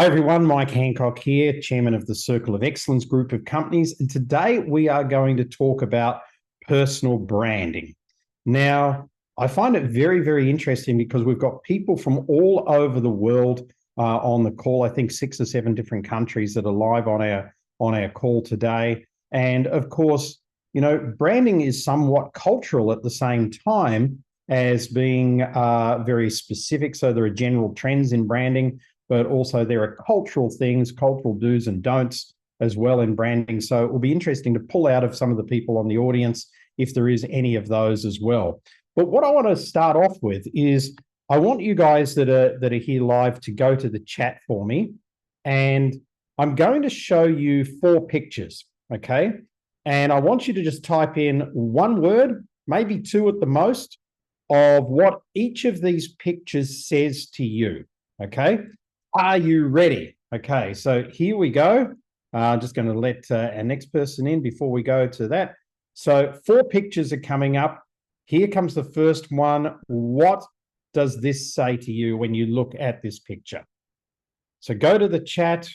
Hi everyone, Mike Handcock here, Chairman of the Circle of Excellence group of companies. And today we are going to talk about personal branding. Now, I find it very, very interesting because we've got people from all over the world on the call. I think 6 or 7 different countries that are live on our call today. And of course, you know, branding is somewhat cultural at the same time as being very specific. So there are general trends in branding, but also there are cultural things, cultural do's and don'ts as well in branding. So it will be interesting to pull out of some of the people on the audience if there is any of those as well. But what I want to start off with is I want you guys that are here live to go to the chat for me. And I'm going to show you 4 pictures, okay? And I want you to just type in one word, maybe 2 at the most, of what each of these pictures says to you, okay? Are you ready? Okay, so here we go. I'm just going to let our next person in before we go to that. So 4 pictures are coming up. Here comes the first one. What does this say to you when you look at this picture? So go to the chat,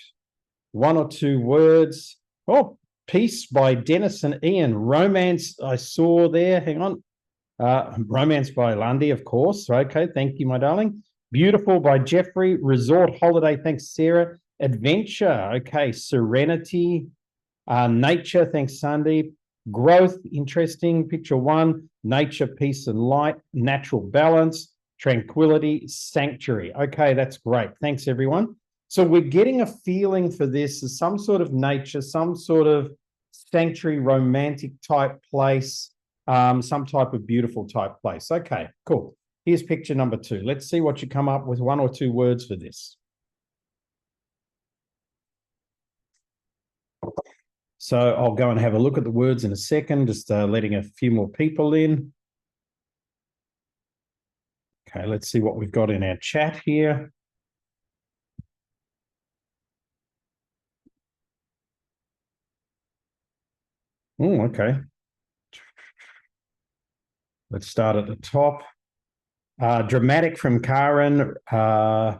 1 or 2 words. Oh, Peace by Dennis and Ian. Romance I saw there. Hang on. Romance by Lundy, of course. Okay, thank you, my darling. Beautiful by Jeffrey. Resort holiday, thanks, Sarah. Adventure, okay. Serenity. Nature, thanks, Sandeep. Growth, interesting. Picture 1. Nature, peace and light. Natural balance. Tranquility. Sanctuary. Okay, that's great. Thanks, everyone. So we're getting a feeling for this as some sort of nature, some sort of sanctuary, romantic type place, some type of beautiful type place. Okay, cool. Here's picture number 2. Let's see what you come up with, 1 or 2 words for this. So I'll go and have a look at the words in a second, just letting a few more people in. Okay, let's see what we've got in our chat here. Oh, okay. Let's start at the top. Dramatic from Karen. Reiner.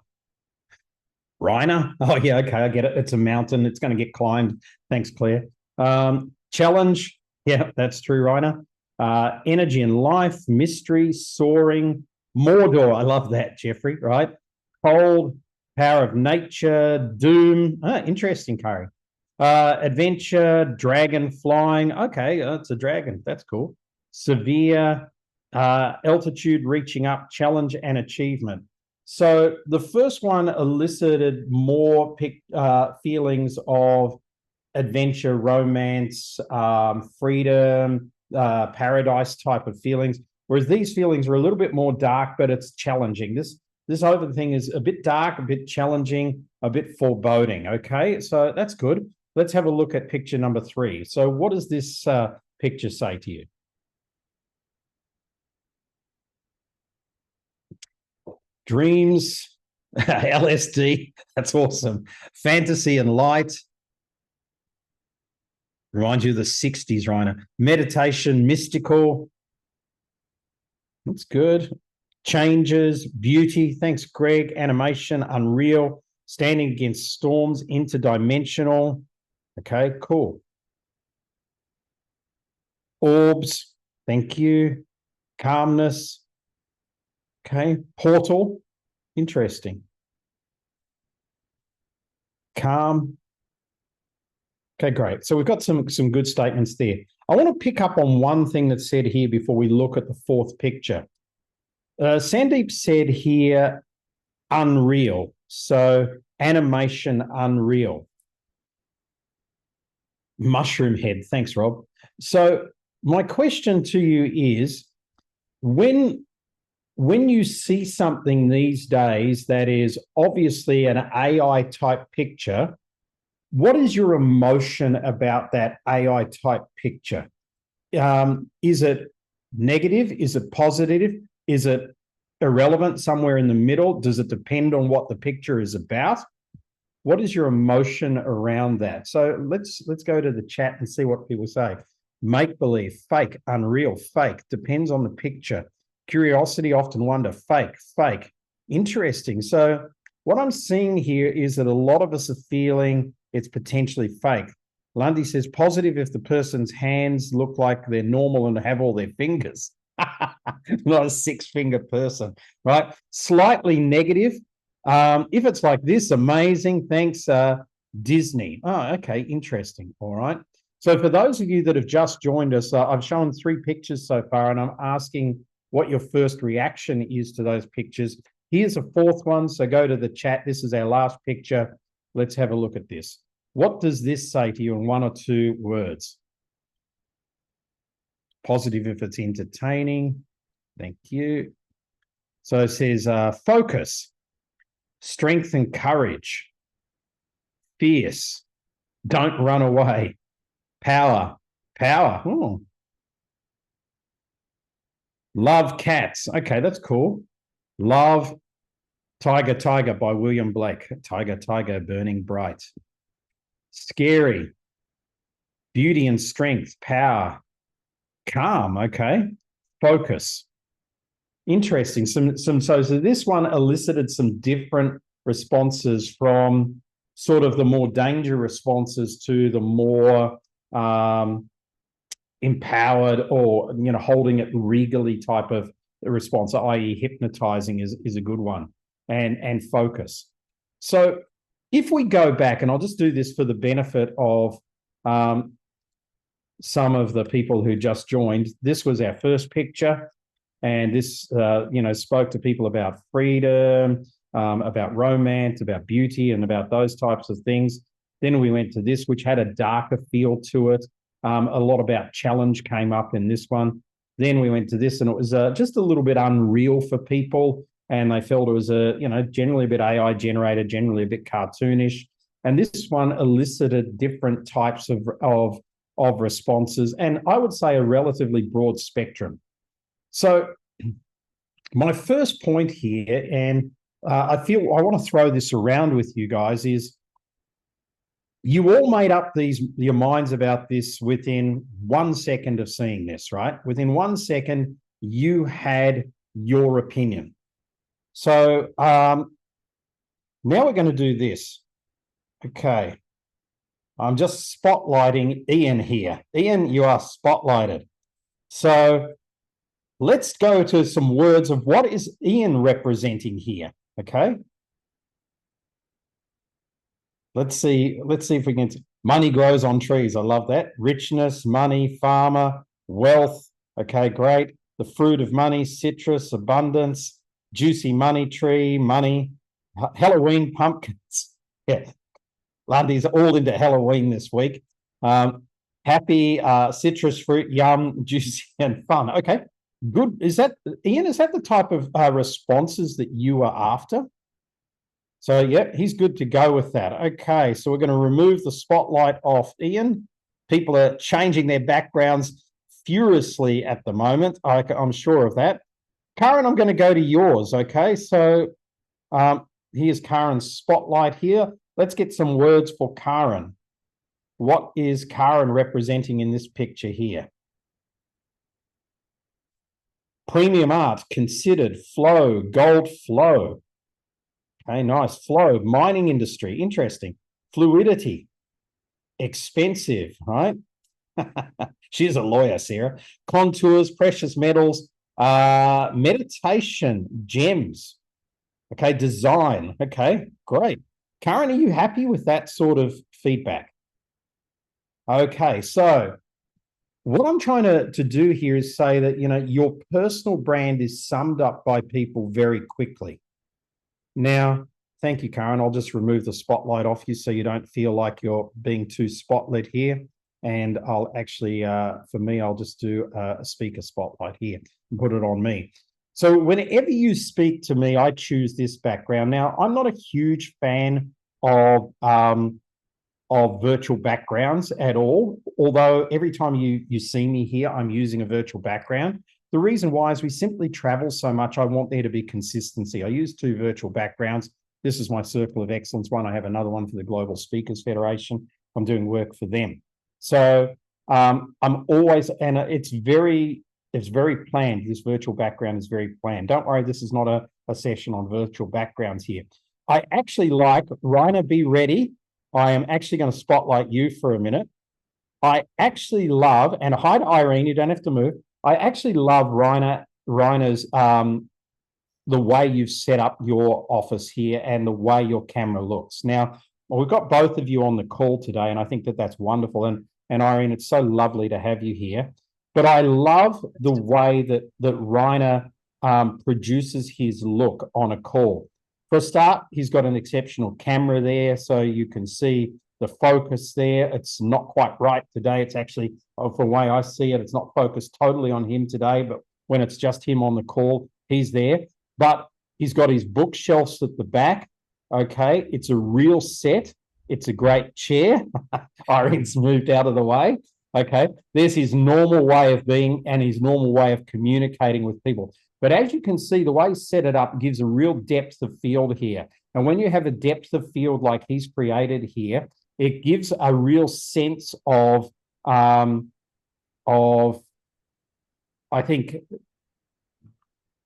Oh, yeah, okay, I get it. It's a mountain. It's going to get climbed. Thanks, Claire. Challenge. Yeah, that's true, Reiner. Energy and life, mystery, soaring. Mordor. I love that, Jeffrey, right? Cold, power of nature, doom. Interesting, Kari. Adventure, dragon flying. Okay, it's a dragon. That's cool. Severe, altitude, reaching up, challenge, and achievement. So the first one elicited more feelings of adventure, romance, freedom, paradise type of feelings, whereas these feelings are a little bit more dark, but it's challenging. This other thing is a bit dark, a bit challenging, a bit foreboding. Okay, so that's good. Let's have a look at picture number 3. So what does this picture say to you? Dreams, LSD, that's awesome. Fantasy and light. Reminds you of the 60s, Rainer. Meditation, mystical. That's good. Changes, beauty. Thanks, Greg. Animation, unreal. Standing against storms, interdimensional. Okay, cool. Orbs, thank you. Calmness. Okay, portal, interesting. Calm. Okay, great. So we've got some good statements there. I want to pick up on one thing that's said here before we look at the 4th picture. Sandeep said here, unreal. So animation, unreal. Mushroom head. Thanks, Rob. So my question to you is, when you see something these days that is obviously an AI type picture, what is your emotion about that AI type picture? Is it negative? Is it positive? Is it irrelevant, somewhere in the middle? Does it depend on what the picture is about? What is your emotion around that? So let's go to the chat and see what people say. Make-believe, fake, unreal, fake, depends on the picture. Curiosity, often wonder, fake, fake. Interesting. So what I'm seeing here is that a lot of us are feeling it's potentially fake. Lundy says positive if the person's hands look like they're normal and have all their fingers. Not a six-finger person, right? Slightly negative. If it's like this, amazing. Thanks, Disney. Oh, okay, interesting. All right. So for those of you that have just joined us, I've shown 3 pictures so far, and I'm asking what your first reaction is to those pictures. Here's a 4th one. So go to the chat. This is our last picture. Let's have a look at this. What does this say to you in 1 or 2 words? Positive if it's entertaining. Thank you. So it says focus, strength and courage, fierce, don't run away, power, power. Oh. Love cats. Okay, that's cool. Love Tiger, Tiger by William Blake. Tiger, Tiger, burning bright. Scary. Beauty and strength, power. Calm, okay. Focus. Interesting. So this one elicited some different responses from sort of the more danger responses to the more empowered or, you know, holding it regally type of response, i.e. hypnotizing is a good one, and focus. So if we go back, and I'll just do this for the benefit of some of the people who just joined, this was our first picture, and this, you know, spoke to people about freedom, about romance, about beauty, and about those types of things. Then we went to this, which had a darker feel to it. A lot about challenge came up in this one. Then we went to this, and it was just a little bit unreal for people, and they felt it was generally a bit AI generated, generally a bit cartoonish. And this one elicited different types of responses, and I would say a relatively broad spectrum. So my first point here, and I feel I want to throw this around with you guys, is you all made up your minds about this within 1 second of seeing this, right? Within 1 second, you had your opinion. So now we're going to do this. Okay. I'm just spotlighting Ian here. Ian, you are spotlighted. So let's go to some words of what is Ian representing here, okay? Let's see if we can. Money grows on trees. I love that. Richness, money, farmer, wealth. Okay, great. The fruit of money, citrus, abundance, juicy money tree, money, Halloween pumpkins. Yeah, Lundy's all into Halloween this week. Happy, citrus fruit, yum, juicy, and fun. Okay, good. Is that, Ian, is that the type of responses that you are after? So, yeah, he's good to go with that. Okay, so we're going to remove the spotlight off Ian. People are changing their backgrounds furiously at the moment. I'm sure of that. Karen, I'm going to go to yours, okay? So here's Karen's spotlight here. Let's get some words for Karen. What is Karen representing in this picture here? Premium art, considered, flow, gold flow. Okay, nice. Flow, mining industry, interesting. Fluidity, expensive, right? She's a lawyer, Sarah. Contours, precious metals, meditation, gems. Okay, design. Okay, great. Karen, are you happy with that sort of feedback? Okay, so what I'm trying to do here is say that, you know, your personal brand is summed up by people very quickly. Now, thank you, Karen. I'll just remove the spotlight off you so you don't feel like you're being too spotlit here. And I'll actually, for me, I'll just do a speaker spotlight here and put it on me. So whenever you speak to me, I choose this background. Now, I'm not a huge fan of virtual backgrounds at all, although every time you see me here, I'm using a virtual background. The reason why is we simply travel so much. I want there to be consistency. I use 2 virtual backgrounds. This is my Circle of Excellence one. I have another one for the Global Speakers Federation. I'm doing work for them. So I'm always, and it's very planned. This virtual background is very planned. Don't worry, this is not a session on virtual backgrounds here. I actually like, Raina, be ready. I am actually going to spotlight you for a minute. I actually love, and hi to Irene, you don't have to move. I actually love Raina's the way you've set up your office here and the way your camera looks. Now, well, we've got both of you on the call today, and I think that that's wonderful. And Irene, it's so lovely to have you here. But I love the way that Rainer produces his look on a call. For a start, he's got an exceptional camera there, so you can see the focus there. It's not quite right today. It's actually, from the way I see it, it's not focused totally on him today, but when it's just him on the call, he's there. But he's got his bookshelves at the back. Okay, it's a real set. It's a great chair. Irene's moved out of the way. Okay, there's his normal way of being and his normal way of communicating with people. But as you can see, the way he set it up gives a real depth of field here. And when you have a depth of field like he's created here, it gives a real sense of I think,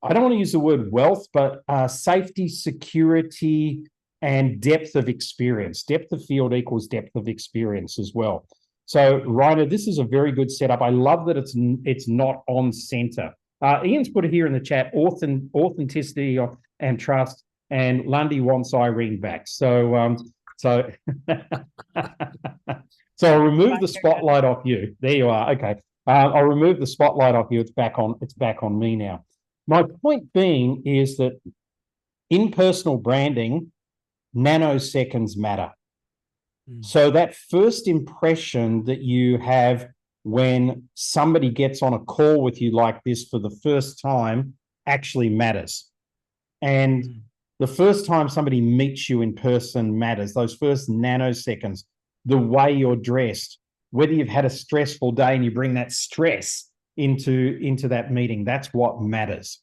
I don't want to use the word wealth, but safety, security, and depth of experience. Depth of field equals depth of experience as well. So, Rainer, this is a very good setup. I love that it's not on center. Ian's put it here in the chat, authenticity and trust, and Lundy wants Irene back. So, so I'll remove the spotlight off you. There you are. Okay. I'll remove the spotlight off you. It's back on me now. My point being is that in personal branding, nanoseconds matter. So that first impression that you have when somebody gets on a call with you like this for the first time actually matters. And the first time somebody meets you in person matters. Those first nanoseconds, the way you're dressed, whether you've had a stressful day and you bring that stress into that meeting, that's what matters.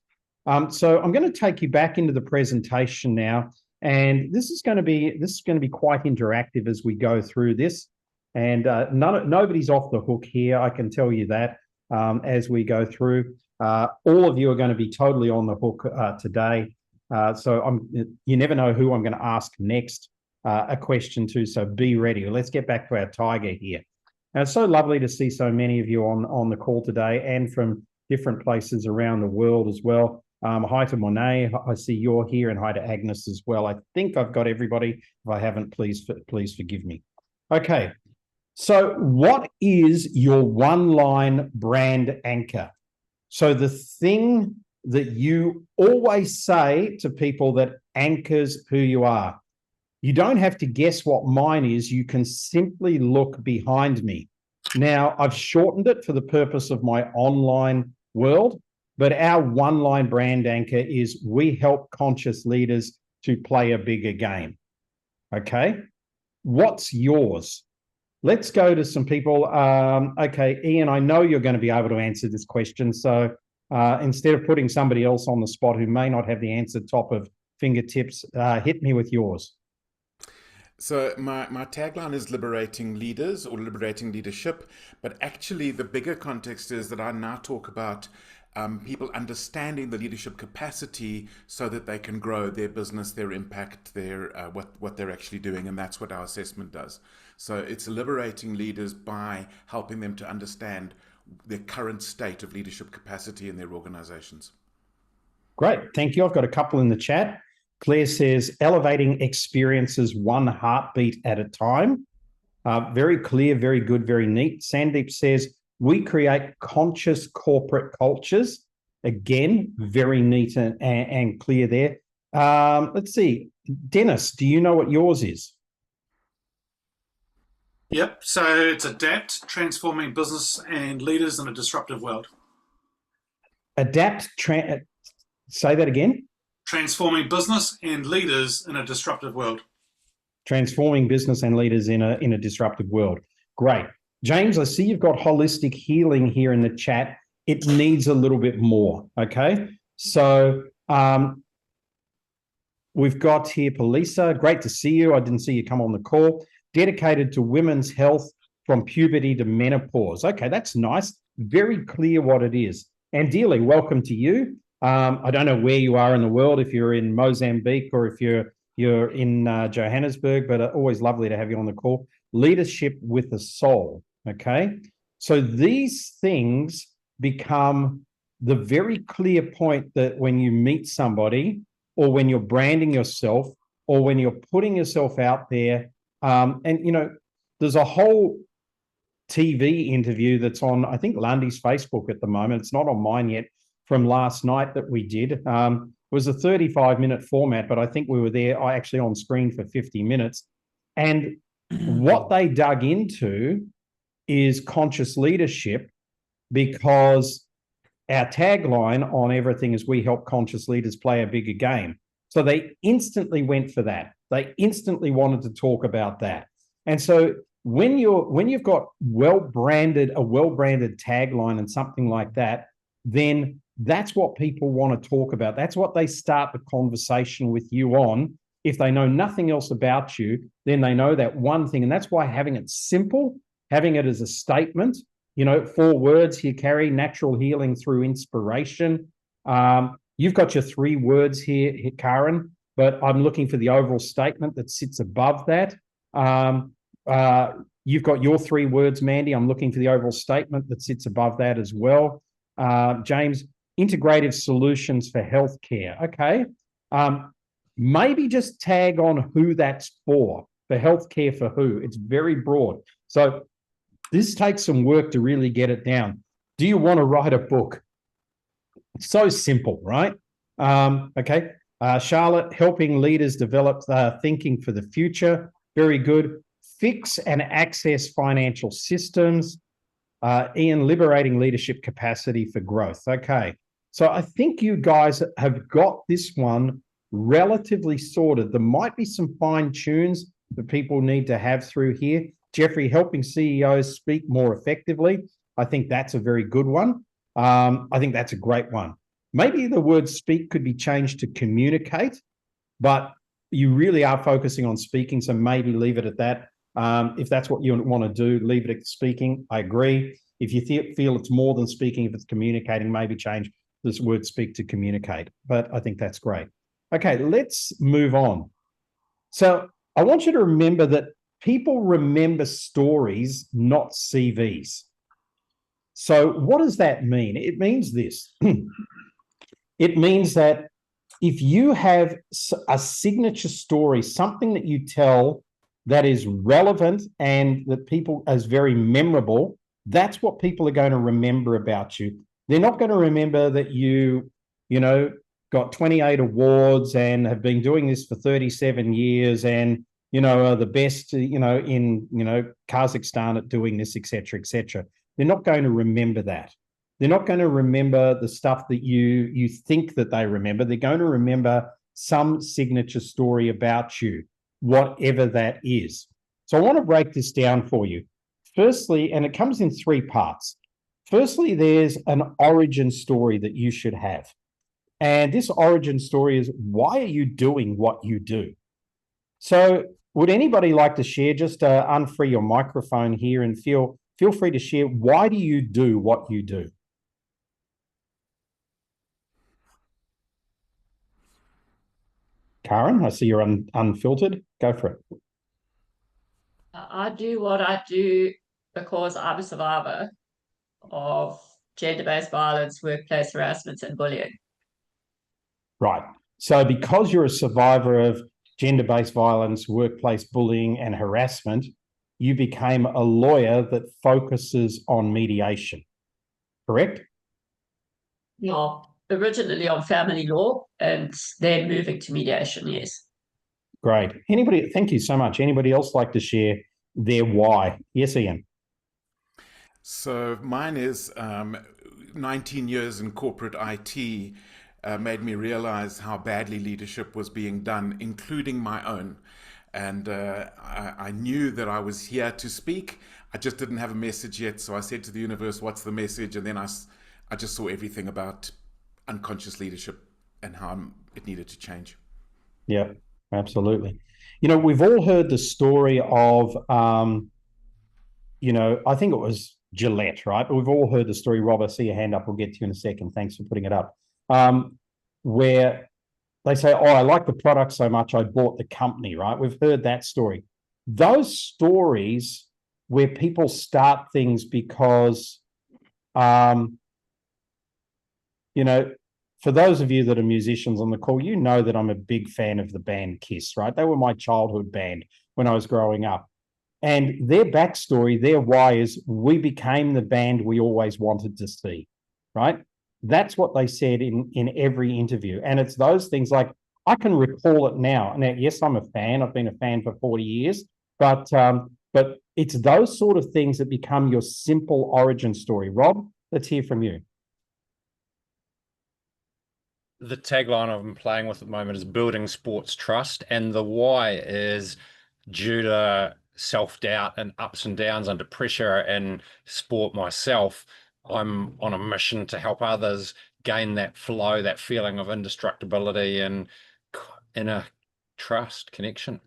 So I'm going to take you back into the presentation now. And this is going to be quite interactive as we go through this, and nobody's off the hook here. I can tell you that as we go through. All of you are going to be totally on the hook today. So you never know who I'm going to ask next a question to. So be ready. Let's get back to our tiger here. And it's so lovely to see so many of you on the call today and from different places around the world as well. Hi to Monet, I see you're here, and hi to Agnes as well. I think I've got everybody. If I haven't, please forgive me. Okay, so what is your one-line brand anchor? So the thing that you always say to people that anchors who you are. You don't have to guess what mine is. You can simply look behind me. Now, I've shortened it for the purpose of my online world, but our one-line brand anchor is we help conscious leaders to play a bigger game. Okay, what's yours? Let's go to some people. Okay, Ian, I know you're going to be able to answer this question. So instead of putting somebody else on the spot who may not have the answer top of fingertips, hit me with yours. So my tagline is liberating leaders or liberating leadership, but actually the bigger context is that I now talk about people understanding the leadership capacity so that they can grow their business, their impact, their what they're actually doing, and that's what our assessment does. So it's liberating leaders by helping them to understand their current state of leadership capacity in their organizations. Great, thank you. I've got a couple in the chat. Claire says, elevating experiences one heartbeat at a time. Very clear, very good, very neat. Sandeep says, we create conscious corporate cultures. Again, very neat and clear there. Let's see. Dennis, do you know what yours is? Yep. So it's adapt, transforming business and leaders in a disruptive world. Adapt, say that again. Transforming business and leaders in a disruptive world. Transforming business and leaders in a disruptive world. Great. James, I see you've got holistic healing here in the chat. It needs a little bit more, okay? So we've got here Polisa. Great to see you. I didn't see you come on the call. Dedicated to women's health from puberty to menopause. Okay, that's nice. Very clear what it is. And Dearly, welcome to you. I don't know where you are in the world, if you're in Mozambique or if you're You're in Johannesburg, but always lovely to have you on the call. Leadership with a soul. Okay. So these things become the very clear point that when you meet somebody, or when you're branding yourself, or when you're putting yourself out there, and there's a whole TV interview that's on, I think, Lundy's Facebook at the moment. It's not on mine yet, from last night that we did. It was a 35-minute format, but I think we were there actually on screen for 50 minutes. And what they dug into is conscious leadership, because our tagline on everything is we help conscious leaders play a bigger game. So they instantly went for that. They instantly wanted to talk about that. And so when you've got a well-branded tagline and something like that, then that's what people want to talk about. That's what they start the conversation with you on. If they know nothing else about you, then they know that one thing. And that's why having it simple, having it as a statement, 4 words here, Carrie: natural healing through inspiration. You've got your 3 words here, Karen, but I'm looking for the overall statement that sits above that. You've got your 3 words, Mandy. I'm looking for the overall statement that sits above that as well. James: integrative solutions for healthcare. Okay. Maybe just tag on who that's for healthcare for who. It's very broad. So this takes some work to really get it down. Do you want to write a book? It's so simple, right? Okay. Charlotte: helping leaders develop thinking for the future. Very good. Fix and access financial systems. Ian: liberating leadership capacity for growth. Okay. So I think you guys have got this one relatively sorted. There might be some fine tunes that people need to have through here. Jeffrey: helping CEOs speak more effectively. I think that's a very good one. I think that's a great one. Maybe the word speak could be changed to communicate, but you really are focusing on speaking, so maybe leave it at that. If that's what you want to do, leave it at speaking. I agree. If you feel it's more than speaking, if it's communicating, maybe change this word speak to communicate. But I think that's great. Okay, let's move on. So I want you to remember that people remember stories, not CVs. So what does that mean? It means this. It means that if you have a signature story, something that you tell that is relevant and that people as very memorable, that's what people are going to remember about you. They're not going to remember that you got 28 awards and have been doing this for 37 years and, are the best, in, Kazakhstan at doing this, et cetera, et cetera. They're not going to remember that. They're not going to remember the stuff that you think that they remember. They're going to remember some signature story about you, whatever that is. So I want to break this down for you. Firstly, and it comes in 3 parts. Firstly, there's an origin story that you should have. And this origin story is, why are you doing what you do? So would anybody like to share? Just unfree your microphone here and feel free to share. Why do you do what you do? Karen, I see you're unfiltered. Go for it. I do what I do because I'm a survivor of gender-based violence, workplace harassment, and bullying. Right. So because you're a survivor of gender-based violence, workplace bullying, and harassment, you became a lawyer that focuses on mediation, correct? Yeah, originally on family law and then moving to mediation, yes. Great. Thank you so much. Anybody else like to share their why? Yes, Ian. So mine is 19 years in corporate IT made me realize how badly leadership was being done, including my own. And I knew that I was here to speak. I just didn't have a message yet. So I said to the universe, what's the message? And then I just saw everything about unconscious leadership and how it needed to change. Yeah, absolutely. We've all heard the story of, I think it was Gillette, right? But we've all heard the story. Rob, I see your hand up. We'll get to you in a second. Thanks for putting it up. Where they say, oh, I like the product so much, I bought the company, right? We've heard that story. Those stories where people start things because, you know, for those of you that are musicians on the call, you know that I'm a big fan of the band Kiss, right? They were my childhood band when I was growing up. And their backstory, their why is we became the band we always wanted to see, right? That's what they said in every interview. And it's those things like, I can recall it now. Now, yes, I'm a fan. I've been a fan for 40 years, but it's those sort of things that become your simple origin story. Rob, let's hear from you. The tagline I'm playing with at the moment is building sports trust, and the why is due to self-doubt and ups and downs under pressure and sport myself. I'm on a mission to help others gain that flow, that feeling of indestructibility and inner trust connection.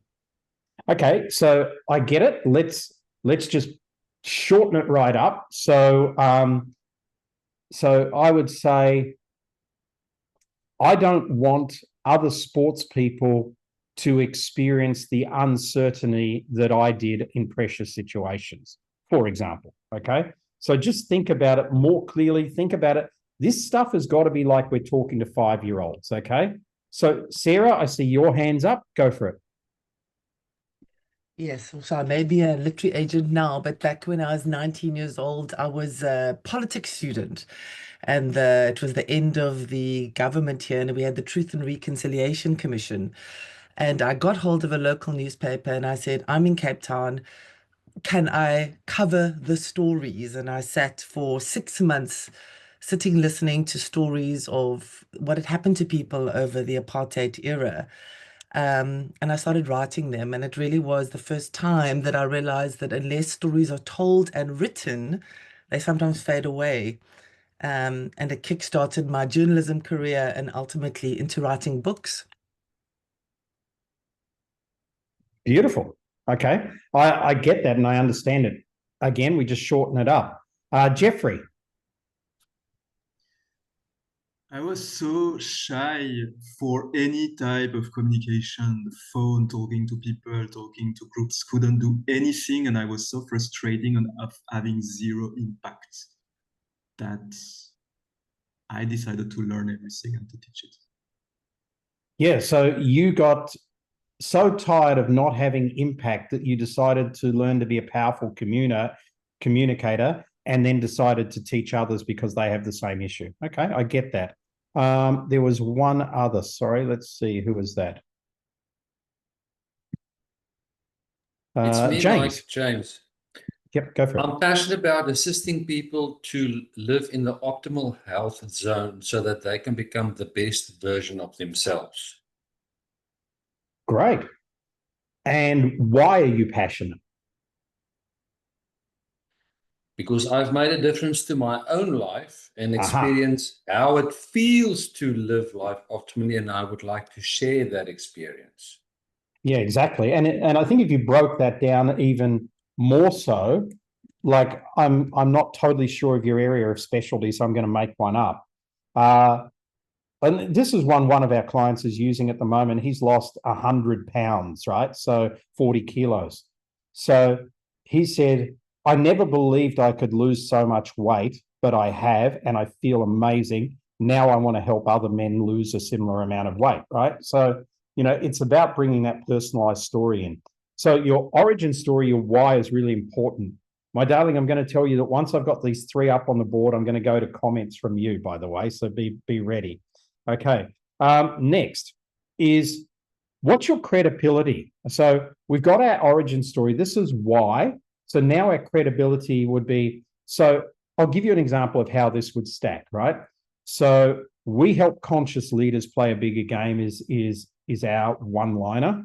Okay, so I get it. Let's just shorten it right up. So I would say I don't want other sports people to experience the uncertainty that I did in pressure situations, for example. Okay. So just think about it more clearly. Think about it. This stuff has got to be like we're talking to 5-year-olds. Okay. So, Sarah, I see your hands up. Go for it. Yes, so I may be a literary agent now, but back when I was 19 years old, I was a politics student. And it was the end of the government here, and we had the Truth and Reconciliation Commission. And I got hold of a local newspaper and I said, I'm in Cape Town. Can I cover the stories? And I sat for 6 months sitting listening to stories of what had happened to people over the apartheid era. And I started writing them, and it really was the first time that I realized that unless stories are told and written, they sometimes fade away. And it kickstarted my journalism career and ultimately into writing books. Beautiful. Okay. I get that and I understand it. Again, we just shorten it up. Jeffrey. I was so shy for any type of communication, the phone, talking to people, talking to groups, couldn't do anything. And I was so frustrating and of having zero impact that I decided to learn everything and to teach it. Yeah. So you got so tired of not having impact that you decided to learn to be a powerful communicator and then decided to teach others because they have the same issue. Okay, I get that. There was one other. Sorry, let's see. Who was that? It's me, James. Mike, James. Yep, go for it. I'm passionate about assisting people to live in the optimal health zone so that they can become the best version of themselves. Great. And why are you passionate? Because I've made a difference to my own life and experience how it feels to live life optimally, and I would like to share that experience. Yeah, exactly. And I think if you broke that down even more so, like I'm not totally sure of your area of specialty, so I'm going to make one up. And this is one of our clients is using at the moment. He's lost 100 pounds, right? So 40 kilos. So he said, I never believed I could lose so much weight, but I have, and I feel amazing. Now I want to help other men lose a similar amount of weight, right? So, it's about bringing that personalized story in. So your origin story, your why is really important. My darling, I'm going to tell you that once I've got these 3 up on the board, I'm going to go to comments from you, by the way, so be ready. Okay. Next is, what's your credibility? So we've got our origin story. This is why. So now our credibility would be, so I'll give you an example of how this would stack, right? So we help conscious leaders play a bigger game is our one-liner.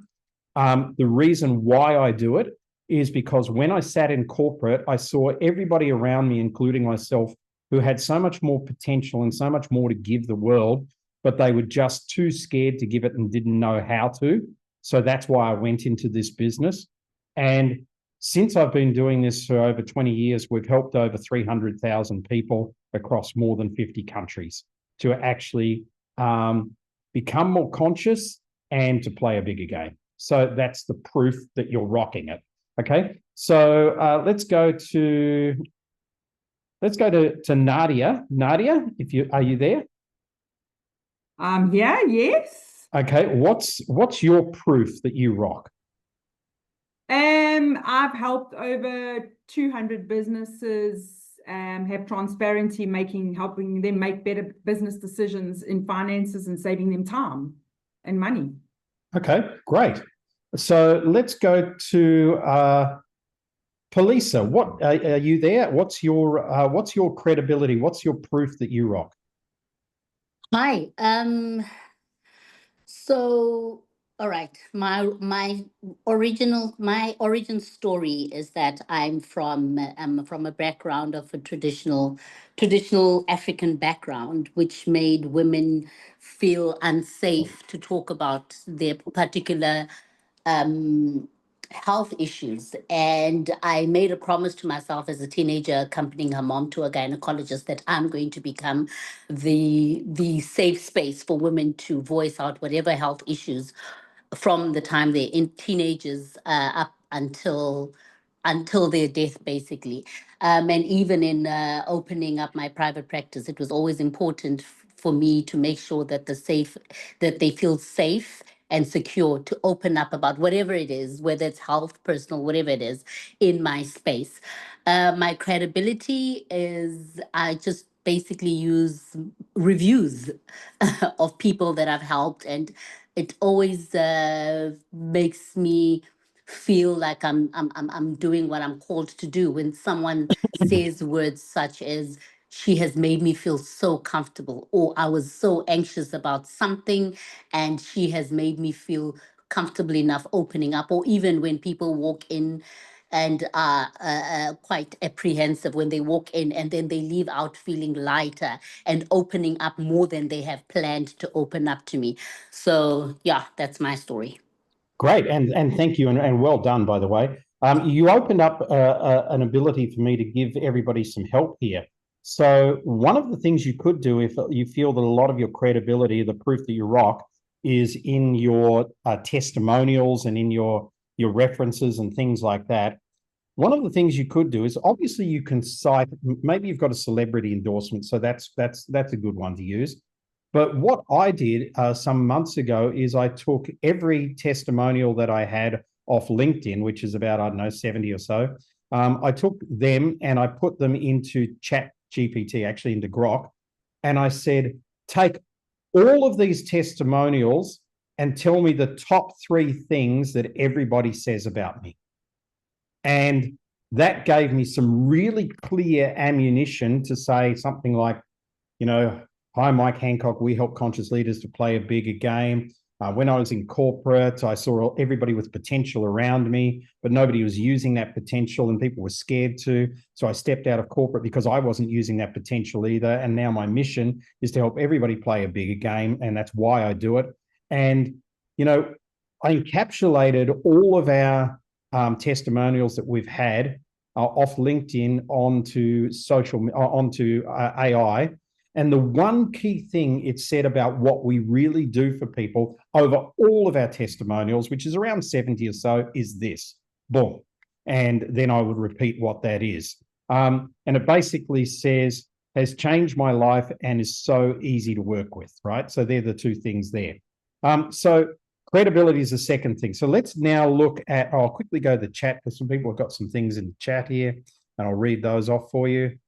The reason why I do it is because when I sat in corporate, I saw everybody around me, including myself, who had so much more potential and so much more to give the world, but they were just too scared to give it and didn't know how to. So that's why I went into this business. And since I've been doing this for over 20 years, we've helped over 300,000 people across more than 50 countries to actually become more conscious, and to play a bigger game. So that's the proof that you're rocking it. Okay, so let's go to Nadia. Nadia, are you there? Yeah, yes. Okay, what's your proof that you rock? I've helped over 200 businesses have transparency, helping them make better business decisions in finances and saving them time and money. Okay, great. So let's go to Polisa. What are you there? What's your credibility? What's your proof that you rock? Hi. So, all right. My origin story is that I'm from a background of a traditional African background, which made women feel unsafe to talk about their particular um, health issues. And I made a promise to myself as a teenager, accompanying her mom to a gynecologist, that I'm going to become the safe space for women to voice out whatever health issues from the time they're in teenagers up until their death, basically. And even in opening up my private practice, it was always important for me to make sure that that they feel safe and secure to open up about whatever it is, whether it's health, personal, whatever it is, in my space. My credibility is I just basically use reviews of people that I've helped, and it always makes me feel like I'm doing what I'm called to do when someone says words such as, she has made me feel so comfortable, or I was so anxious about something and she has made me feel comfortable enough opening up. Or even when people walk in and are quite apprehensive when they walk in, and then they leave out feeling lighter and opening up more than they have planned to open up to me. So yeah, that's my story. Great, and thank you, and well done, by the way. You opened up an ability for me to give everybody some help here. So one of the things you could do, if you feel that a lot of your credibility, the proof that you rock, is in your testimonials and in your references and things like that. One of the things you could do is, obviously you can cite, maybe you've got a celebrity endorsement, so that's a good one to use. But what I did some months ago is I took every testimonial that I had off LinkedIn, which is about, I don't know, 70 or so. I took them and I put them into Chat GPT, actually into Grok. And I said, take all of these testimonials and tell me the top 3 things that everybody says about me. And that gave me some really clear ammunition to say something like, hi, Mike Handcock, we help conscious leaders to play a bigger game. When I was in corporate, I saw everybody with potential around me, but nobody was using that potential and people were scared to. So I stepped out of corporate because I wasn't using that potential either. And now my mission is to help everybody play a bigger game. And that's why I do it. And, I encapsulated all of our testimonials that we've had off LinkedIn onto AI. And the one key thing it said about what we really do for people over all of our testimonials, which is around 70 or so, is this. Boom. And then I would repeat what that is. And it basically says, has changed my life and is so easy to work with, right? So they're the 2 things there. So credibility is the second thing. So let's now look at, I'll quickly go to the chat because some people have got some things in the chat here, and I'll read those off for you.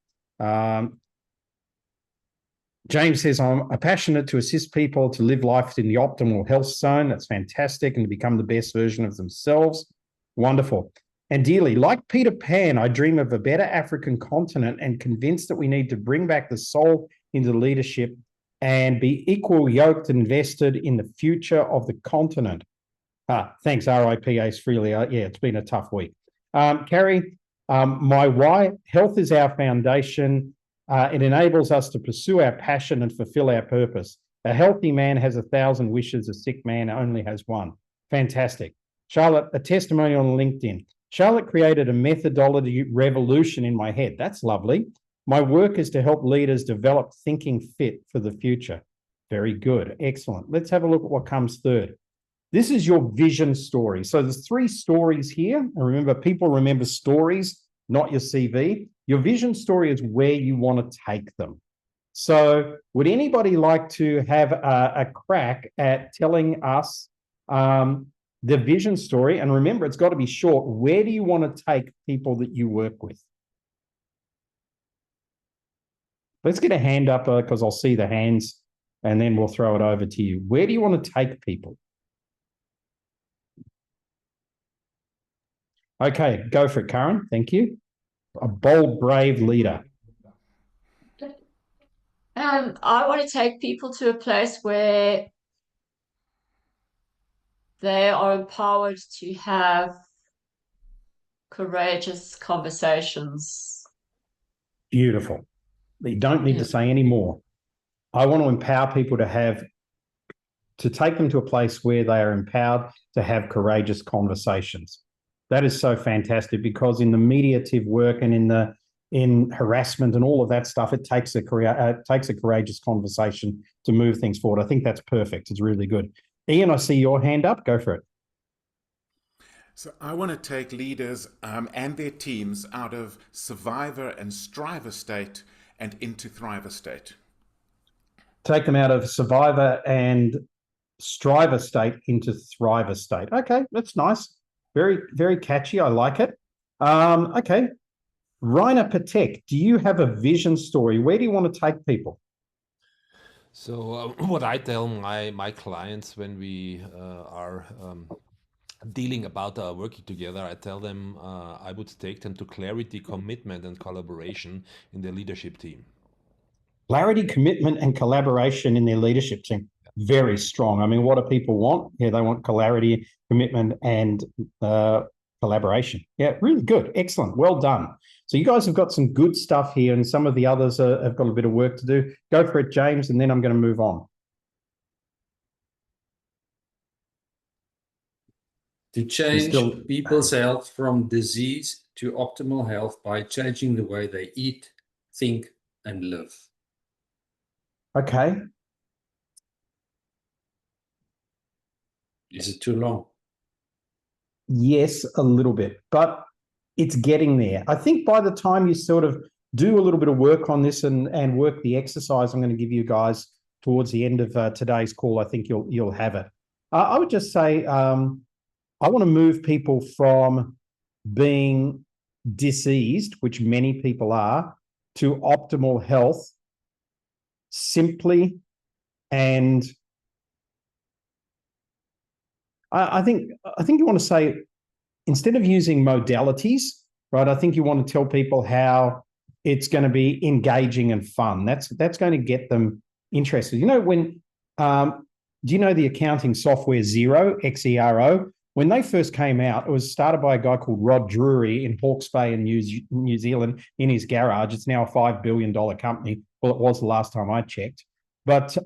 James says, I'm passionate to assist people to live life in the optimal health zone. That's fantastic. And to become the best version of themselves. Wonderful. And dearly, like Peter Pan, I dream of a better African continent and convinced that we need to bring back the soul into leadership and be equal yoked and invested in the future of the continent. Thanks, RIP Ace Freely. Yeah, it's been a tough week. Carrie, my why, health is our foundation. It enables us to pursue our passion and fulfill our purpose. A healthy man has 1,000 wishes, a sick man only has one. Fantastic. Charlotte, a testimony on LinkedIn. Charlotte created a methodology revolution in my head. That's lovely. My work is to help leaders develop thinking fit for the future. Very good. Excellent. Let's have a look at what comes third. This is your vision story. So there's 3 stories here. And remember, people remember stories, not your CV. Your vision story is where you want to take them. So would anybody like to have a crack at telling us the vision story? And remember, it's got to be short. Where do you want to take people that you work with? Let's get a hand up because I'll see the hands and then we'll throw it over to you. Where do you want to take people? Okay, go for it, Karen. Thank you. A bold, brave leader. I want to take people to a place where they are empowered to have courageous conversations. Beautiful. You don't need to say any more. I want to empower people to take them to a place where they are empowered to have courageous conversations. That is so fantastic, because in the mediative work and in harassment and all of that stuff, it takes a courageous conversation to move things forward. I think that's perfect. It's really good. Ian, I see your hand up. Go for it. So I want to take leaders and their teams out of survivor and striver state and into thriver state. Take them out of survivor and striver state into thriver state. Okay, that's nice. Very, very catchy. I like it. Okay. Rainer Patek, do you have a vision story? Where do you want to take people? So what I tell my clients when we are dealing about working together, I tell them I would take them to clarity, commitment, and collaboration in their leadership team. Clarity, commitment, and collaboration in their leadership team. Very strong. I mean, what do people want? Yeah, they want clarity, commitment, and collaboration. Yeah, really good. Excellent. Well done. So you guys have got some good stuff here, and some of the others have got a bit of work to do. Go for it, James, and then I'm going to move on. To change people's health from disease to optimal health by changing the way they eat, think, and live. Okay. Is it too long? Yes, a little bit, but it's getting there. I think by the time you sort of do a little bit of work on this and work the exercise I'm going to give you guys towards the end of today's call, I think you'll have it. I would just say I want to move people from being diseased, which many people are, to optimal health simply. And I think you want to say, instead of using modalities, right, I think you want to tell people how it's going to be engaging and fun. That's going to get them interested. You know, when do you know the accounting software Xero, Xero? When they first came out, it was started by a guy called Rod Drury in Hawke's Bay in New Zealand in his garage. It's now a $5 billion company. Well, it was the last time I checked. But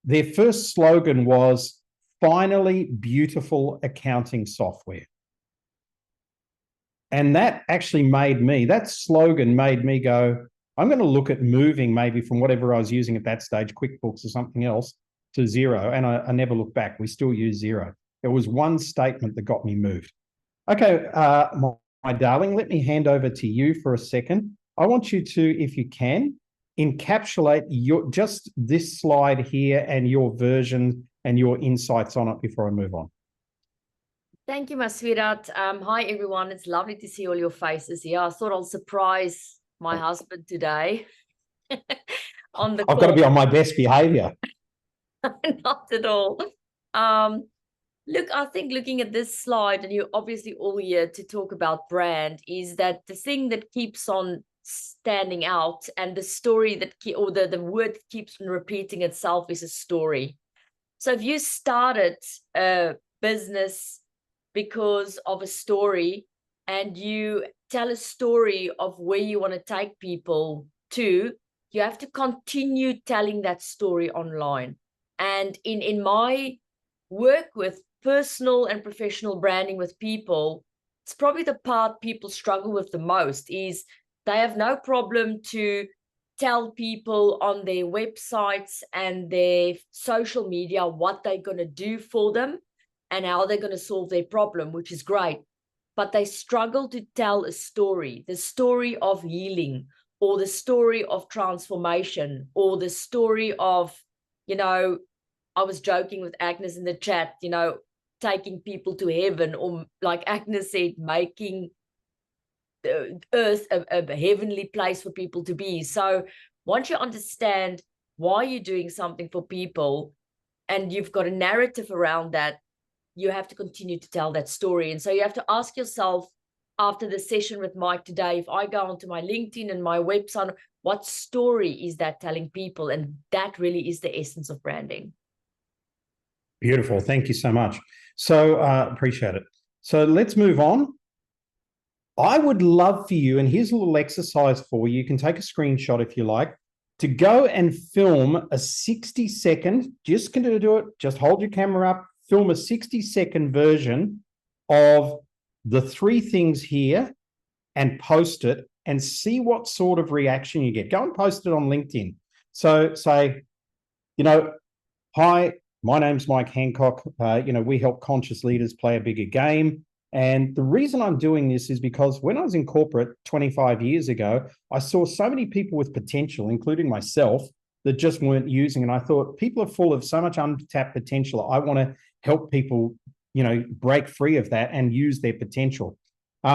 their first slogan was, finally beautiful accounting software. And that actually that slogan made me go, I'm going to look at moving maybe from whatever I was using at that stage, QuickBooks or something else, to Xero. And I never looked back. We still use Xero. There was one statement that got me moved. Okay, my darling, let me hand over to you for a second. I want you to, if you can, encapsulate just this slide here and your version and your insights on it before I move on. Thank you, my sweetheart. Hi, everyone. It's lovely to see all your faces here. I thought I'll surprise my husband today on the call. I've got to be on my best behavior. Not at all. Look, I think looking at this slide, and you're obviously all here to talk about brand, is that the thing that keeps on standing out and the story that, or the word that keeps on repeating itself is a story. So if you started a business because of a story and you tell a story of where you want to take people to, you have to continue telling that story online. And in my work with personal and professional branding with people, it's probably the part people struggle with the most is they have no problem to tell people on their websites and their social media what they're going to do for them and how they're going to solve their problem, which is great. But they struggle to tell a story, the story of healing, or the story of transformation, or the story of, you know, I was joking with Agnes in the chat, you know, taking people to heaven, or like Agnes said, making the earth a heavenly place for people to be. So once you understand why you're doing something for people and you've got a narrative around that, you have to continue to tell that story. And so you have to ask yourself, after the session with Mike today, if I go onto my LinkedIn and my website, what story is that telling people? And that really is the essence of branding. Beautiful. Thank you so much. So appreciate it. So let's move on. I would love for you, and here's a little exercise for you. You can take a screenshot if you like, to go and film a 60-second, just going to do it, just hold your camera up, film a 60-second version of the 3 things here and post it and see what sort of reaction you get. Go and post it on LinkedIn. So say, you know, hi, my name's Mike Handcock. You know, we help conscious leaders play a bigger game. And the reason I'm doing this is because when I was in corporate 25 years ago, I saw so many people with potential, including myself, that just weren't using. And I thought, people are full of so much untapped potential. I want to help people, you know, break free of that and use their potential.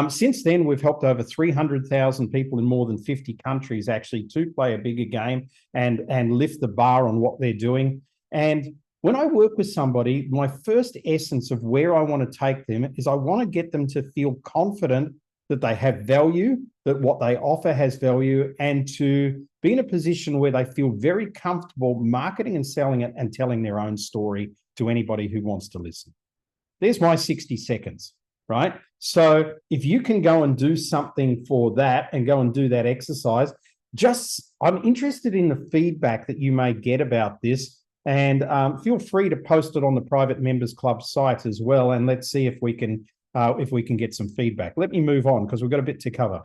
Since then, we've helped over 300,000 people in more than 50 countries actually to play a bigger game and lift the bar on what they're doing. And when I work with somebody, my first essence of where I want to take them is I want to get them to feel confident that they have value, that what they offer has value, and to be in a position where they feel very comfortable marketing and selling it and telling their own story to anybody who wants to listen. There's my 60 seconds, right? So if you can go and do something for that and go and do that exercise, I'm interested in the feedback that you may get about this. And feel free to post it on the Private Members Club site as well. And let's see if we can get some feedback. Let me move on because we've got a bit to cover.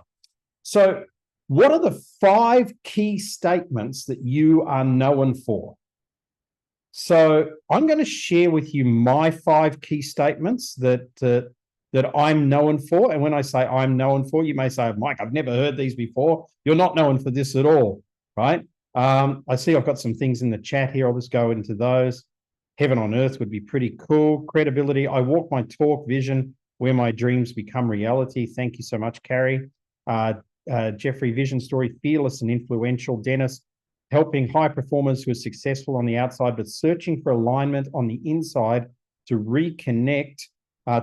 So what are the 5 key statements that you are known for? So I'm going to share with you my 5 key statements that I'm known for. And when I say I'm known for, you may say, Mike, I've never heard these before. You're not known for this at all, right? I see I've got some things in the chat here. I'll just go into those. Heaven on earth would be pretty cool. Credibility. I walk my talk. Vision, where my dreams become reality. Thank you so much, Carrie. Jeffrey, vision story, fearless and influential. Dennis, helping high performers who are successful on the outside, but searching for alignment on the inside to reconnect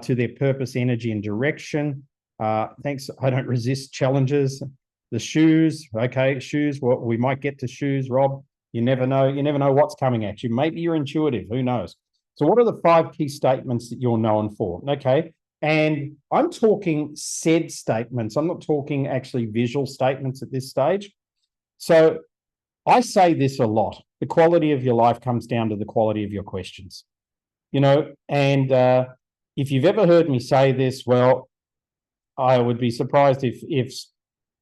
to their purpose, energy, and direction. Thanks. I don't resist challenges. The shoes, okay, shoes. Well, we might get to shoes, Rob. You never know. You never know what's coming at you. Maybe you're intuitive. Who knows? So what are the 5 key statements that you're known for? Okay. And I'm talking said statements. I'm not talking actually visual statements at this stage. So I say this a lot. The quality of your life comes down to the quality of your questions. You know, and if you've ever heard me say this, well, I would be surprised if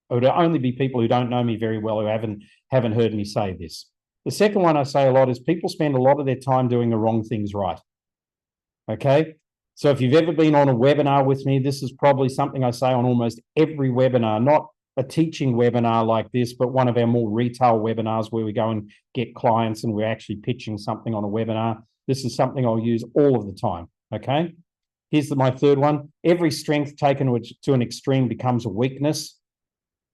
it would only be people who don't know me very well who haven't heard me say this. The second one I say a lot is people spend a lot of their time doing the wrong things right. Okay? So if you've ever been on a webinar with me, this is probably something I say on almost every webinar, not a teaching webinar like this, but one of our more retail webinars where we go and get clients and we're actually pitching something on a webinar. This is something I'll use all of the time. Okay? Here's my third one. Every strength taken to an extreme becomes a weakness.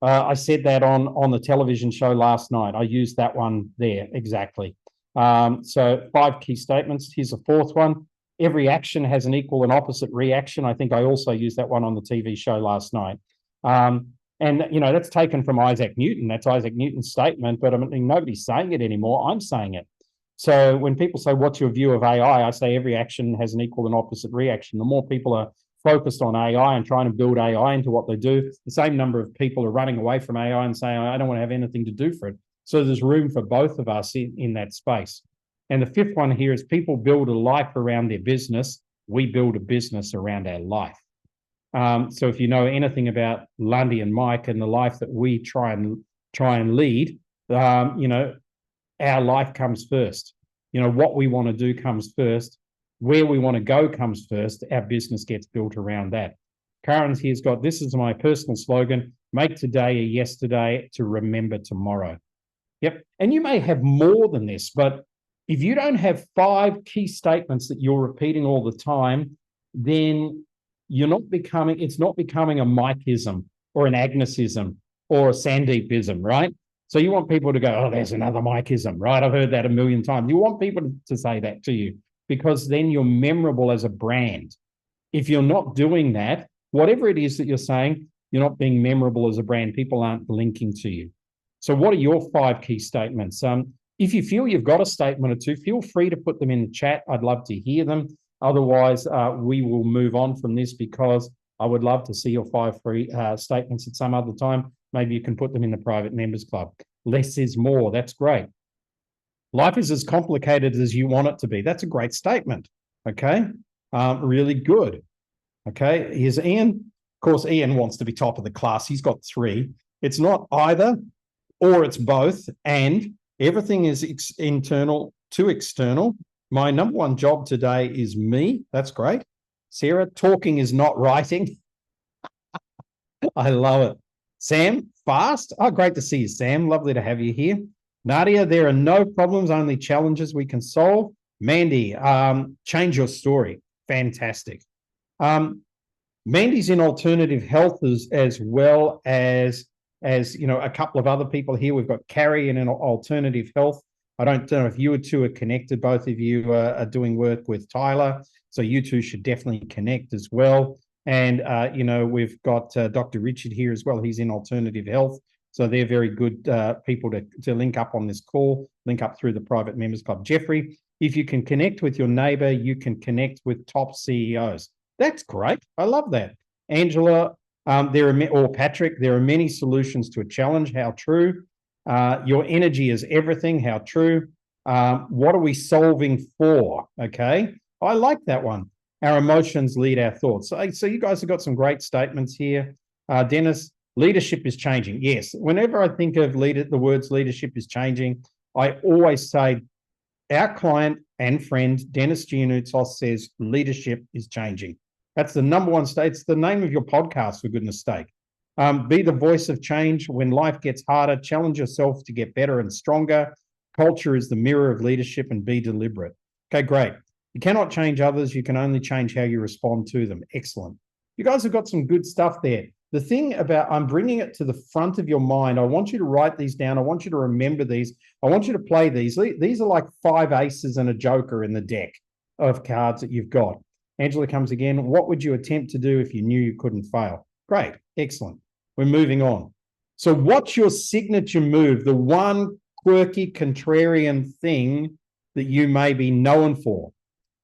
I said that on the television show last night. I used that one there, exactly. So 5 key statements. Here's a 4th one. Every action has an equal and opposite reaction. I think I also used that one on the TV show last night. And, you know, that's taken from Isaac Newton. That's Isaac Newton's statement, but I mean, nobody's saying it anymore. I'm saying it. So when people say, what's your view of AI? I say every action has an equal and opposite reaction. The more people are focused on AI and trying to build AI into what they do, the same number of people are running away from AI and saying, I don't want to have anything to do for it. So there's room for both of us in that space. And the 5th one here is people build a life around their business. We build a business around our life. So if you know anything about Lundy and Mike and the life that we try and lead, You know, our life comes first. You know, what we want to do comes first. Where we want to go comes first. Our business gets built around that. Karen's here's got, this is my personal slogan, make today a yesterday to remember tomorrow. Yep. And you may have more than this, but if you don't have 5 key statements that you're repeating all the time, then it's not becoming a Mikeism or an Agnesism or a Sandeepism, right? So you want people to go, oh, there's another Mikeism, right? I've heard that a million times. You want people to say that to you because then you're memorable as a brand. If you're not doing that, whatever it is that you're saying, you're not being memorable as a brand. People aren't linking to you. So what are your 5 key statements? If you feel you've got a statement or 2, feel free to put them in the chat. I'd love to hear them. Otherwise, we will move on from this because I would love to see your 5 free statements at some other time. Maybe you can put them in the private members club. Less is more. That's great. Life is as complicated as you want it to be. That's a great statement. Okay. Really good. Okay. Here's Ian. Of course, Ian wants to be top of the class. He's got 3. It's not either or it's both. And everything is internal to external. My number 1 job today is me. That's great. Sarah, talking is not writing. I love it. Sam, fast. Oh, great to see you, Sam. Lovely to have you here. Nadia, there are no problems, only challenges we can solve. Mandy, change your story. Fantastic. Mandy's in alternative health as well as you know, a couple of other people here. We've got Carrie in alternative health. I don't know if you two are connected. Both of you are doing work with Tyler. So you two should definitely connect as well. And, you know, we've got Dr. Richard here as well. He's in alternative health. So they're very good people to link up on this call, link up through the private members club. Jeffrey, if you can connect with your neighbor, you can connect with top CEOs. That's great. I love that. Angela, or Patrick, there are many solutions to a challenge. How true. Your energy is everything. How true. What are we solving for? Okay. I like that one. Our emotions lead our thoughts. So you guys have got some great statements here. Dennis, leadership is changing. Yes. Whenever I think of the words leadership is changing, I always say our client and friend, Dennis Giannoutos, says leadership is changing. That's the number 1 state. It's the name of your podcast, for goodness sake. Be the voice of change. When life gets harder, challenge yourself to get better and stronger. Culture is the mirror of leadership, and be deliberate. Okay, great. You cannot change others. You can only change how you respond to them. Excellent. You guys have got some good stuff there. The thing about, I'm bringing it to the front of your mind. I want you to write these down. I want you to remember these. I want you to play these. These are like 5 aces and a joker in the deck of cards that you've got. Angela comes again. What would you attempt to do if you knew you couldn't fail? Great. Excellent. We're moving on. So what's your signature move? The one quirky, contrarian thing that you may be known for.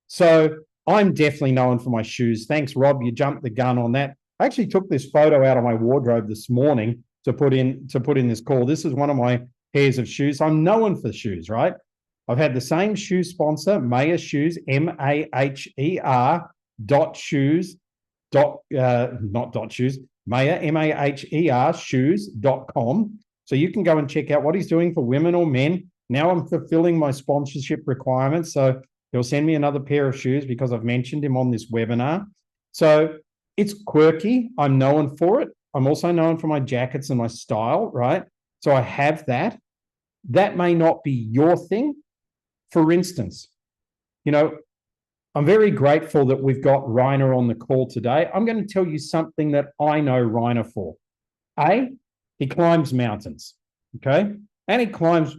So I'm definitely known for my shoes. Thanks, Rob. You jumped the gun on that. I actually took this photo out of my wardrobe this morning to put in this call. This is one of my pairs of shoes. I'm known for shoes, right? I've had the same shoe sponsor, Maher Shoes, M-A-H-E-R .shoes, not dot shoes, Maher, M-A-H-E-R shoes.com. So you can go and check out what he's doing for women or men. Now I'm fulfilling my sponsorship requirements. So he'll send me another pair of shoes because I've mentioned him on this webinar. So it's quirky. I'm known for it. I'm also known for my jackets and my style, right? So I have that. That may not be your thing. For instance, you know, I'm very grateful that we've got Rainer on the call today. I'm going to tell you something that I know Rainer for. He climbs mountains, okay? And he climbs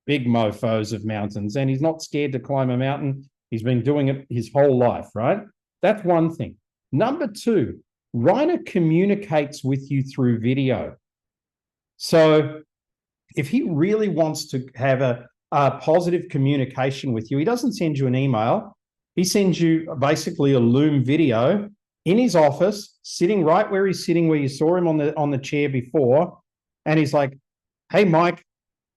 big mofos of mountains, and he's not scared to climb a mountain. He's been doing it his whole life, right? That's one thing. Number 2, Rainer communicates with you through video. So if he really wants to have a positive communication with you, he doesn't send you an email. He sends you basically a Loom video in his office, sitting right where he's sitting, where you saw him on the chair before. And he's like, hey, Mike,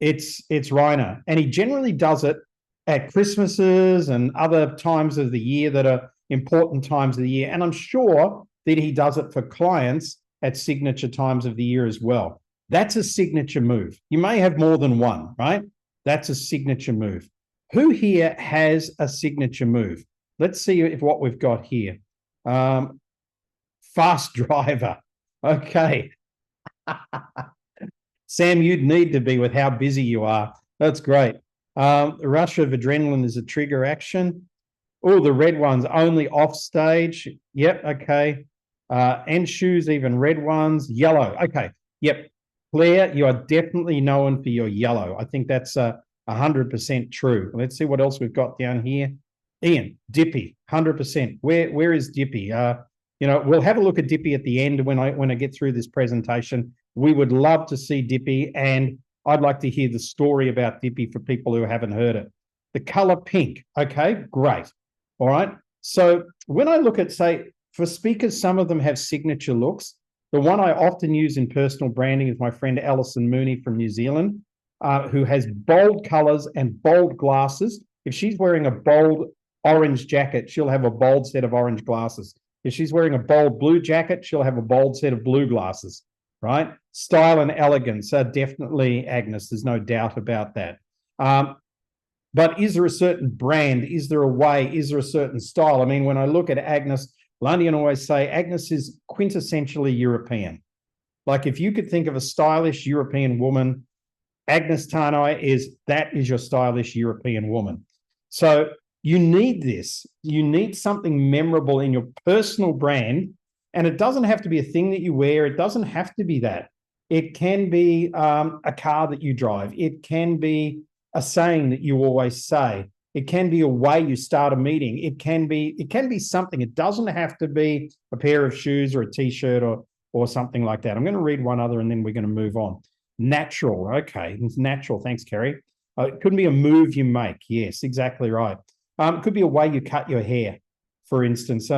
it's Rainer. And he generally does it at Christmases and other times of the year that are important times of the year. And I'm sure that he does it for clients at signature times of the year as well. That's a signature move. You may have more than one, right? That's a signature move. Who here has a signature move? Let's see if what we've got here. Fast driver. Okay. Sam, you'd need to be with how busy you are. That's great. The rush of adrenaline is a trigger action. Oh, the red ones only off stage. Yep. Okay. And shoes, even red ones. Yellow. Okay. Yep. Claire, you are definitely known for your yellow. I think that's 100% true. Let's see what else we've got down here. Ian, Dippy, 100%. Where is Dippy? We'll have a look at Dippy at the end when I get through this presentation. We would love to see Dippy, and I'd like to hear the story about Dippy for people who haven't heard it. The color pink. Okay, great. All right. So when I look at, say, for speakers, some of them have signature looks. The one I often use in personal branding is my friend Alison Mooney from New Zealand, who has bold colors and bold glasses. If she's wearing a bold orange jacket, she'll have a bold set of orange glasses. If she's wearing a bold blue jacket, she'll have a bold set of blue glasses, right? Style and elegance are definitely Agnes. There's no doubt about that. But is there a certain brand? Is there a way? Is there a certain style? I mean, when I look at Agnes, Lundian always say Agnes is quintessentially European. Like if you could think of a stylish European woman, Agnes Tanai is your stylish European woman. So you need this. You need something memorable in your personal brand. And it doesn't have to be a thing that you wear. It doesn't have to be that. It can be a car that you drive. It can be a saying that you always say. It can be a way you start a meeting. It can be something. It doesn't have to be a pair of shoes or a t-shirt or something like that. I'm going to read one other and then we're going to move on. Natural. Okay, it's natural. Thanks, Kerry. It could be a move you make. Yes, exactly right. It could be a way you cut your hair, for instance.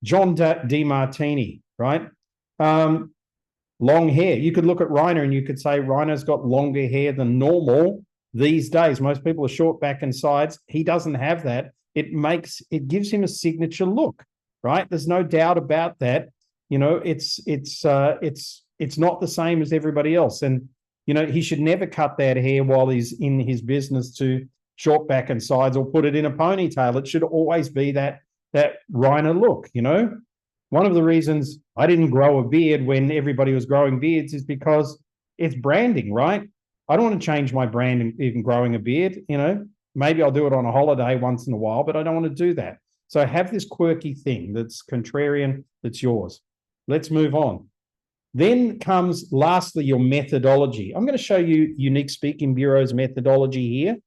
John DiMartini, right? Long hair. You could look at Reiner and you could say Reiner's got longer hair than normal these days. Most people are short back and sides. He doesn't have that. It gives him a signature look, right? There's no doubt about that. It's not the same as everybody else. And he should never cut that hair while he's in his business to short back and sides or put it in a ponytail. It should always be that Reiner look. One of the reasons I didn't grow a beard when everybody was growing beards is because it's branding, right? I don't want to change my brand even growing a beard. Maybe I'll do it on a holiday once in a while, but I don't want to do that. So have this quirky thing that's contrarian, that's yours. Let's move on. Then comes, lastly, your methodology. I'm going to show you Unique Speaking Bureau's methodology here.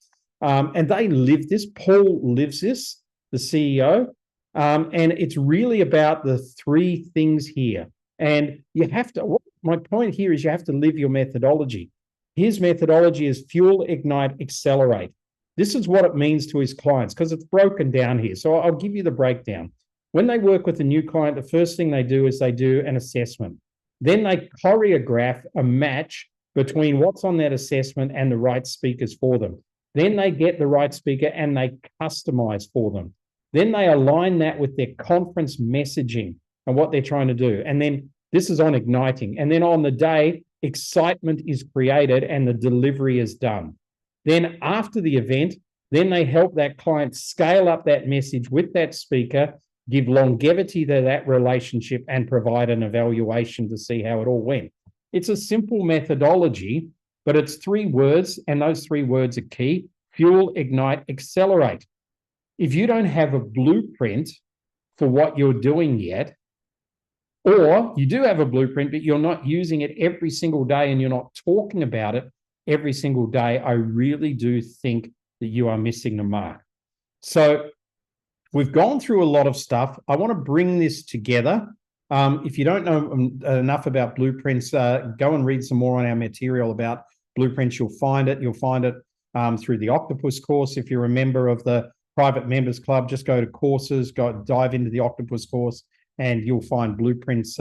And they live this. Paul lives this, the CEO. And it's really about the three things here. And you have to, my point here is you have to live your methodology. His methodology is fuel, ignite, accelerate. This is what it means to his clients because it's broken down here. So I'll give you the breakdown. When they work with a new client, the first thing they do is they do an assessment. Then they choreograph a match between what's on that assessment and the right speakers for them. Then they get the right speaker and they customize for them. Then they align that with their conference messaging and what they're trying to do. And then this is on igniting. And then on the day, excitement is created and the delivery is done. Then after the event, then they help that client scale up that message with that speaker, give longevity to that relationship, and provide an evaluation to see how it all went. It's a simple methodology, but it's 3 words, and those 3 words are key: fuel, ignite, accelerate. If you don't have a blueprint for what you're doing yet, or you do have a blueprint, but you're not using it every single day and you're not talking about it every single day, I really do think that you are missing the mark. So we've gone through a lot of stuff. I want to bring this together. If you don't know enough about blueprints, go and read some more on our material about blueprints. You'll find it. You'll find it through the Octopus course. If you're a member of the Private Members Club, just go to courses, dive into the Octopus course, and you'll find blueprints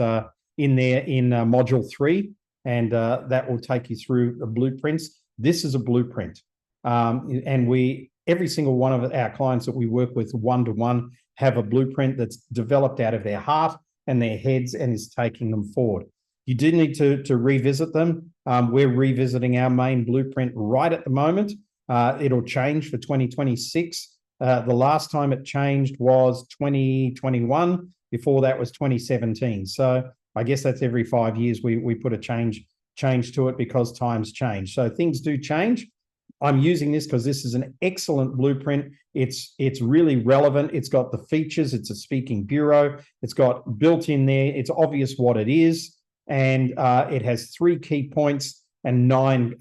in there in module 3, and that will take you through the blueprints. This is a blueprint, and every single one of our clients that we work with one-to-one have a blueprint that's developed out of their heart and their heads and is taking them forward. you do need to revisit them. We're revisiting our main blueprint right at the moment. It'll change for 2026. The last time it changed was 2021. Before that was 2017. So I guess that's every 5 years we put a change to it because times change. So things do change. I'm using this because this is an excellent blueprint. It's really relevant. It's got the features. It's a speaking bureau. It's got built in there. It's obvious what it is. And it has 3 key points and nine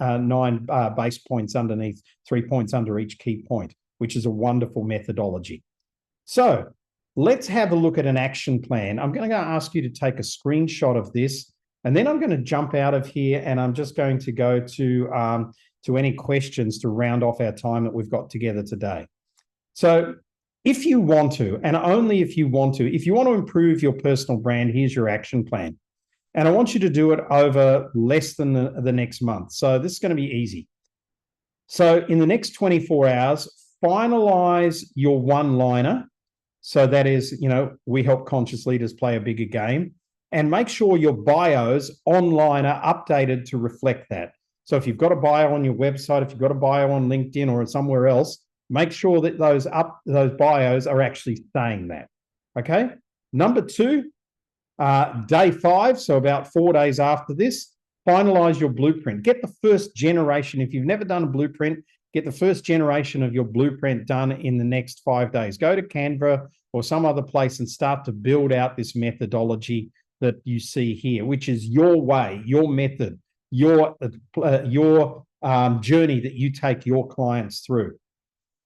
base points underneath, 3 points under each key point, which is a wonderful methodology. So let's have a look at an action plan. I'm going to ask you to take a screenshot of this, and then I'm going to jump out of here, and I'm just going to go to any questions to round off our time that we've got together today. So if you want to, and only if you want to improve your personal brand, here's your action plan. And I want you to do it over less than the next month. So this is going to be easy. So in the next 24 hours, finalize your one-liner. So that is, we help conscious leaders play a bigger game. And make sure your bios online are updated to reflect that. So if you've got a bio on your website, if you've got a bio on LinkedIn or somewhere else, make sure that those bios are actually saying that. Okay. Number 2, day 5, so about 4 days after this, finalize your blueprint. Get the first generation. If you've never done a blueprint, get the first generation of your blueprint done in the next 5 days. Go to Canva or some other place and start to build out this methodology that you see here, which is your way, your method, your journey that you take your clients through.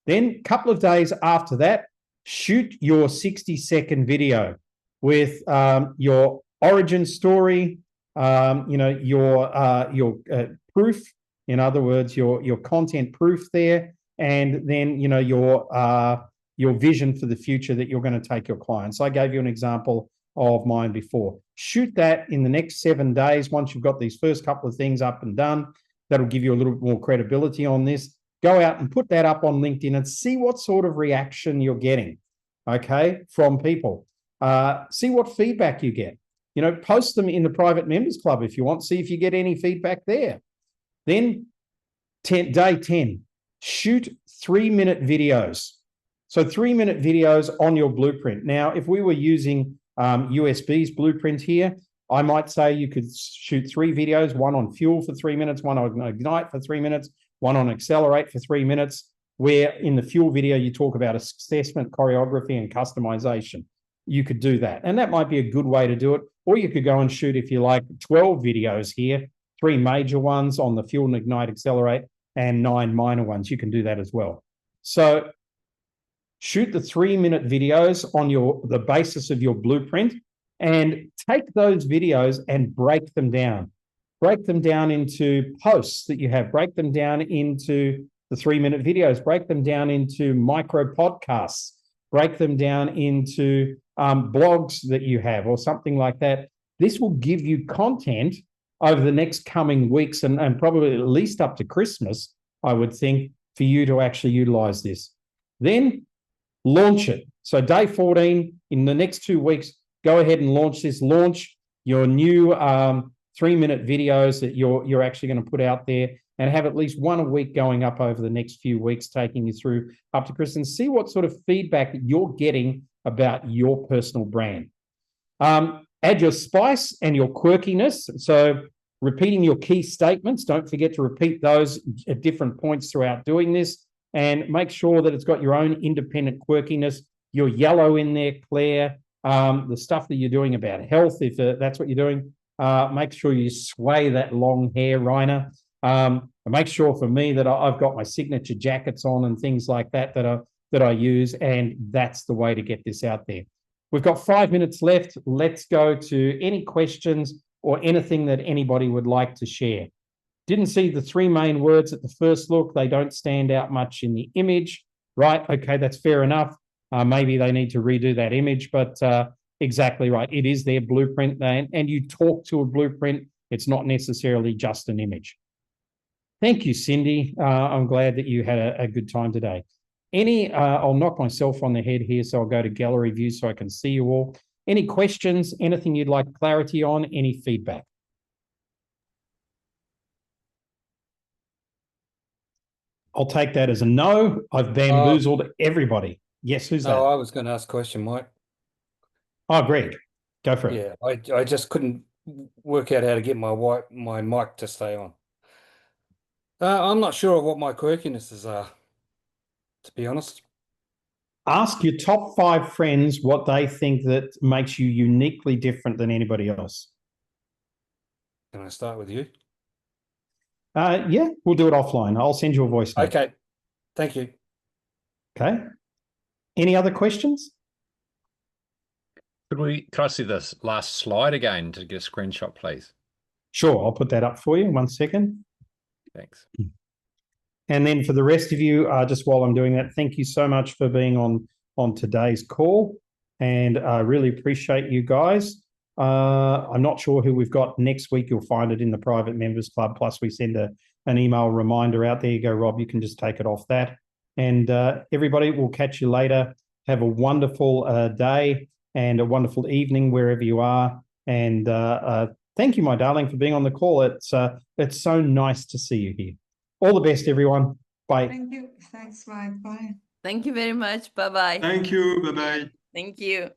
Then a couple of days after that, shoot your 60-second video with your origin story, your proof, in other words, your content proof there, and then your vision for the future that you're going to take your clients. I gave you an example of mine before. Shoot that in the next 7 days. Once you've got these first couple of things up and done, that'll give you a little bit more credibility on this. Go out and put that up on LinkedIn and see what sort of reaction you're getting, okay, from people. See what feedback you get. Post them in the private members club if you want. See if you get any feedback there. Then day 10, shoot 3-minute videos. So 3-minute videos on your blueprint. Now, if we were using USB's blueprint here, I might say you could shoot 3 videos, one on fuel for 3 minutes, one on ignite for 3 minutes, one on accelerate for 3 minutes, where in the fuel video, you talk about assessment, choreography, and customization. You could do that. And that might be a good way to do it. Or you could go and shoot, if you like, 12 videos here, 3 major ones on the fuel and ignite, accelerate, and 9 minor ones. You can do that as well. So shoot the 3-minute videos on the basis of your blueprint, and take those videos and break them down. Break them down into posts that you have. Break them down into the 3-minute videos. Break them down into micro podcasts. Break them down into blogs that you have or something like that. This will give you content over the next coming weeks and probably at least up to Christmas, I would think, for you to actually utilize this. Then launch it. So day 14, in the next 2 weeks, go ahead and launch this. Launch your new 3-minute videos that you're actually going to put out there, and have at least one a week going up over the next few weeks, taking you through up to Christmas. See what sort of feedback that you're getting about your personal brand. Add your spice and your quirkiness. So repeating your key statements. Don't forget to repeat those at different points throughout doing this. And make sure that it's got your own independent quirkiness. Your yellow in there, Claire. The stuff that you're doing about health, if that's what you're doing. Make sure you sway that long hair, Rainer. Make sure for me that I've got my signature jackets on and things like that that I use, and that's the way to get this out there. We've got 5 minutes left. Let's go to any questions or anything that anybody would like to share. Didn't see the 3 main words at the first look. They don't stand out much in the image, right? Okay, that's fair enough. Maybe they need to redo that image, but exactly right. It is their blueprint, and you talk to a blueprint. It's not necessarily just an image. Thank you, Cindy. I'm glad that you had a good time today. I'll knock myself on the head here, so I'll go to gallery view so I can see you all. Any questions, anything you'd like clarity on, any feedback? I'll take that as a no. I've bamboozled everybody. Yes, who's that? No, I was going to ask a question, Mike. Oh, Greg, go for it. Yeah, I just couldn't work out how to get my mic to stay on. I'm not sure what my quirkinesses are, to be honest. Ask your top 5 friends what they think that makes you uniquely different than anybody else. Can I start with you? Yeah, we'll do it offline. I'll send you a voice note. Okay, thank you. Okay. Any other questions? Could I see this last slide again to get a screenshot, please? Sure, I'll put that up for you. 1 second. Thanks. And then for the rest of you, just while I'm doing that, thank you so much for being on today's call, and I really appreciate you guys. I'm not sure who we've got next week. You'll find it in the private members club. Plus, we send an email reminder out. There you go, Rob. You can just take it off that. And everybody, we'll catch you later. Have a wonderful day and a wonderful evening wherever you are. And thank you, my darling, for being on the call. It's so nice to see you here. All the best, everyone. Bye. Thank you. Thanks, Mike. Bye. Thank you very much. Bye-bye. Thank you. Bye-bye. Thank you.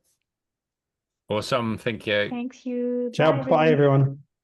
Awesome. Thank you. Thank you. Ciao. Bye, everyone.